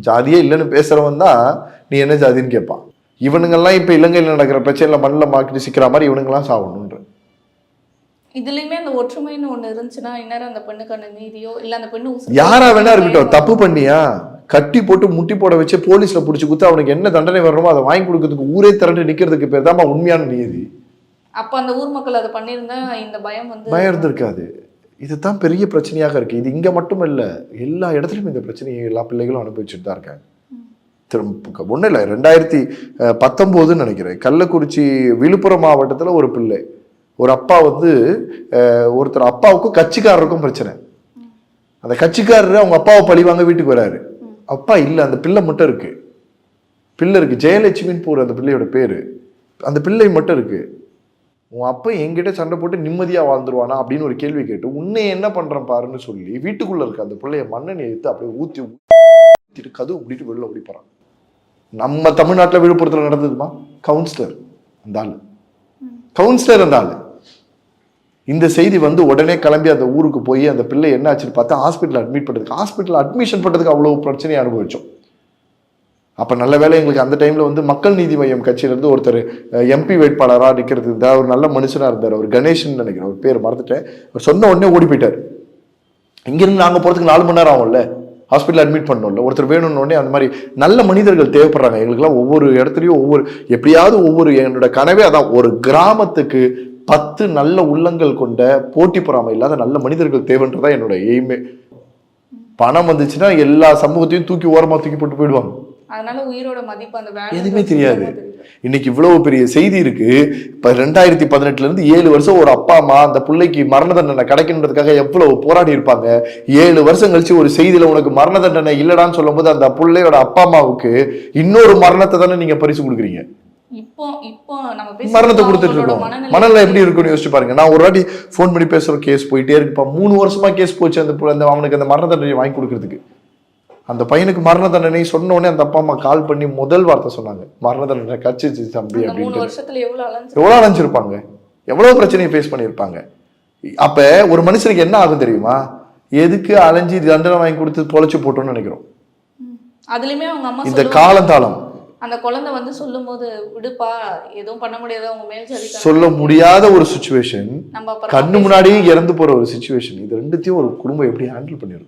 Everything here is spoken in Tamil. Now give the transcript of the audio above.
ஜாதியே இல்லைன்னு பேசுறவன் தான் நீ என்ன ஜாதின்னு கேட்பான். இவனுங்கெல்லாம் இப்ப இலங்கையில் நடக்கிற பிரச்சனைல மண்ணில் மாக்கிட்டு சிக்கிற மாதிரி இவனுங்கெல்லாம் சாகணுன்ற. இதுலயுமே அந்த ஒற்றுமைன்னு ஒண்ணு இருந்துச்சுன்னா இந்நேரம் அந்த பெண்ணுக்கான நீதியோ இல்ல அந்த பெண்ணு யாரா வேணா இருக்கட்டும், தப்பு பண்ணியா கட்டி போட்டு முட்டி போட வச்சு போலீஸ்ல புடிச்சு குத்து அவனுக்கு என்ன தண்டனை வரணுமோ அதை வாங்கி கொடுக்கறதுக்கு ஊரே திரண்டு நிக்கிறதுக்கு பேர் தான் உண்மையான நீதி. அப்ப அந்த ஊர் மக்கள் அதை பண்ணியிருந்தா இந்த பயம் பயம் இருந்திருக்காது. இதுதான் பெரிய பிரச்சனையாக இருக்கு. இது இங்க மட்டும் இல்ல, எல்லா இடத்துலயும் இந்த பிரச்சனையை எல்லா பிள்ளைகளும் அனுபவிச்சுட்டு தான் இருக்காங்க. ஒன்றும் இல்லை, 2019 நினைக்கிறேன், கள்ளக்குறிச்சி விழுப்புரம் மாவட்டத்துல ஒரு பிள்ளை, ஒரு அப்பா ஒருத்தர் அப்பாவுக்கும் கட்சிக்காரருக்கும் பிரச்சனை. அந்த கட்சிக்காரரு அவங்க அப்பாவை பழிவாங்க வீட்டுக்கு வராரு. அப்பா இல்லை, அந்த பிள்ளை மட்டும் இருக்கு. பிள்ளை இருக்கு, ஜெயலட்சுமின்னு போற அந்த பிள்ளையோட பேரு. அந்த பிள்ளை மட்டும் இருக்கு. உன் அப்பா என்கிட்ட சண்டை போட்டு நிம்மதியா வாழ்ந்துருவானா அப்படின்னு ஒரு கேள்வி கேட்டு உன்னை என்ன பண்றேன் பாருன்னு சொல்லி வீட்டுக்குள்ள இருக்க அந்த பிள்ளைய மண்ணெண்ணெய் எடுத்து அப்படியே ஊத்திட்டு கதவு முடிட்டு வெளில ஓடி போறான். நம்ம தமிழ்நாட்டுல விழுப்புரத்துல நடந்ததுமா கவுன்சிலர் அந்த ஆளு, கவுன்சிலர் அந்த ஆளு. இந்த செய்தி உடனே கிளம்பி அந்த ஊருக்கு போய் அந்த பிள்ளை என்ன ஆச்சுன்னு பார்த்தா ஹாஸ்பிட்டல் அட்மிட் பண்ணுறதுக்கு, ஹாஸ்பிட்டல் அட்மிஷன் பண்ணுறதுக்கு அவ்வளோ பிரச்சனையை அனுபவிச்சோம். அப்போ நல்ல வேலை எங்களுக்கு அந்த டைமில் மக்கள் நீதி மையம் கட்சியிலேருந்து ஒருத்தர் எம்பி வேட்பாளராக நிற்கிறது இருந்தால், ஒரு நல்ல மனுஷனாக இருந்தார், அவர் கணேஷன் நினைக்கிறேன், ஒரு பேர் மறந்துட்டேன். அவர் சொன்ன உடனே ஓடி போயிட்டார். இங்கிருந்து நாங்கள் போகிறதுக்கு 4 மணி நேரம் ஆகும்ல, ஹாஸ்பிட்டல் அட்மிட் பண்ணோம்ல, ஒருத்தர் வேணும்னு உடனே அந்த மாதிரி நல்ல மனிதர்கள் தேவைப்படுறாங்க எங்களுக்குலாம். ஒவ்வொரு இடத்துலையும் எப்படியாவது என்னோட கனவே அதான், ஒரு கிராமத்துக்கு 10 நல்ல உள்ளங்கள் கொண்ட போட்டி பொறாமை இல்லாத நல்ல மனிதர்கள் தேவைன்றதா என்னோட எய்மே. பணம் வந்துச்சுன்னா எல்லா சமூகத்தையும் தூக்கி ஓரமா தூக்கி போட்டு போயிடுவாங்க. அதனால உயிரோட மதிப்பு அந்த எதுவுமே தெரியாது. இன்னைக்கு இவ்வளவு பெரிய செய்தி இருக்கு. இப்ப 2018 இருந்து 7 வருஷம் ஒரு அப்பா அம்மா அந்த பிள்ளைக்கு மரண தண்டனை கிடைக்கணுன்றதுக்காக எவ்வளவு போராடி இருப்பாங்க. 7 வருஷம் கழிச்சு ஒரு செய்தியில உனக்கு மரண தண்டனை இல்லடான்னு சொல்லும் போது அந்த பிள்ளையோட அப்பா அம்மாவுக்கு இன்னொரு மரணத்தை தானே நீங்க பரிசு கொடுக்குறீங்க. இப்போ நம்ம மரணத்தை கொடுத்துட்டு இருக்கோம். மனநிலை எப்படி இருக்குன்னு யோசிச்சு பாருங்க. நான் ஒரு வாட்டி போன் பண்ணி பேசுறோம், கேஸ் போயிட்டே இருக்குப்பா. 3 வருஷமா கேஸ் போச்சு அந்த அவனுக்கு அந்த மரண தண்டனை வாங்கி கொடுக்கறதுக்கு. அந்த பையனுக்கு மரண தண்டனை சொன்ன உடனே அந்த அப்பா அம்மா கால் பண்ணி முதல் வார்த்தை சொன்னாங்க, மரண தண்டனை கட்சிச்சு தம்பி அப்படின்னு. எவ்வளவு அலைஞ்சிருப்பாங்க, எவ்வளவு பிரச்சனையை ஃபேஸ் பண்ணியிருப்பாங்க. அப்ப ஒரு மனுஷனுக்கு என்ன ஆகும் தெரியுமா? எதுக்கு அலைஞ்சி தண்டனை வாங்கி கொடுத்து பொழைச்சு போட்டோம்னு நினைக்கிறோம். அதுலயுமே அவங்க அம்மா இந்த காலந்தாளம் அந்த குழந்தை சொல்லும் போது விடுப்பா எதுவும் பண்ண முடியாத அவங்க மேல் சரி சொல்ல முடியாத ஒரு சிச்சுவேஷன், கண்ணு முன்னாடியே இறந்து போற ஒரு சிச்சுவேஷன். இது ரெண்டுத்தையும் ஒரு குடும்பம் எப்படி ஹேண்டில் பண்ணிடும்?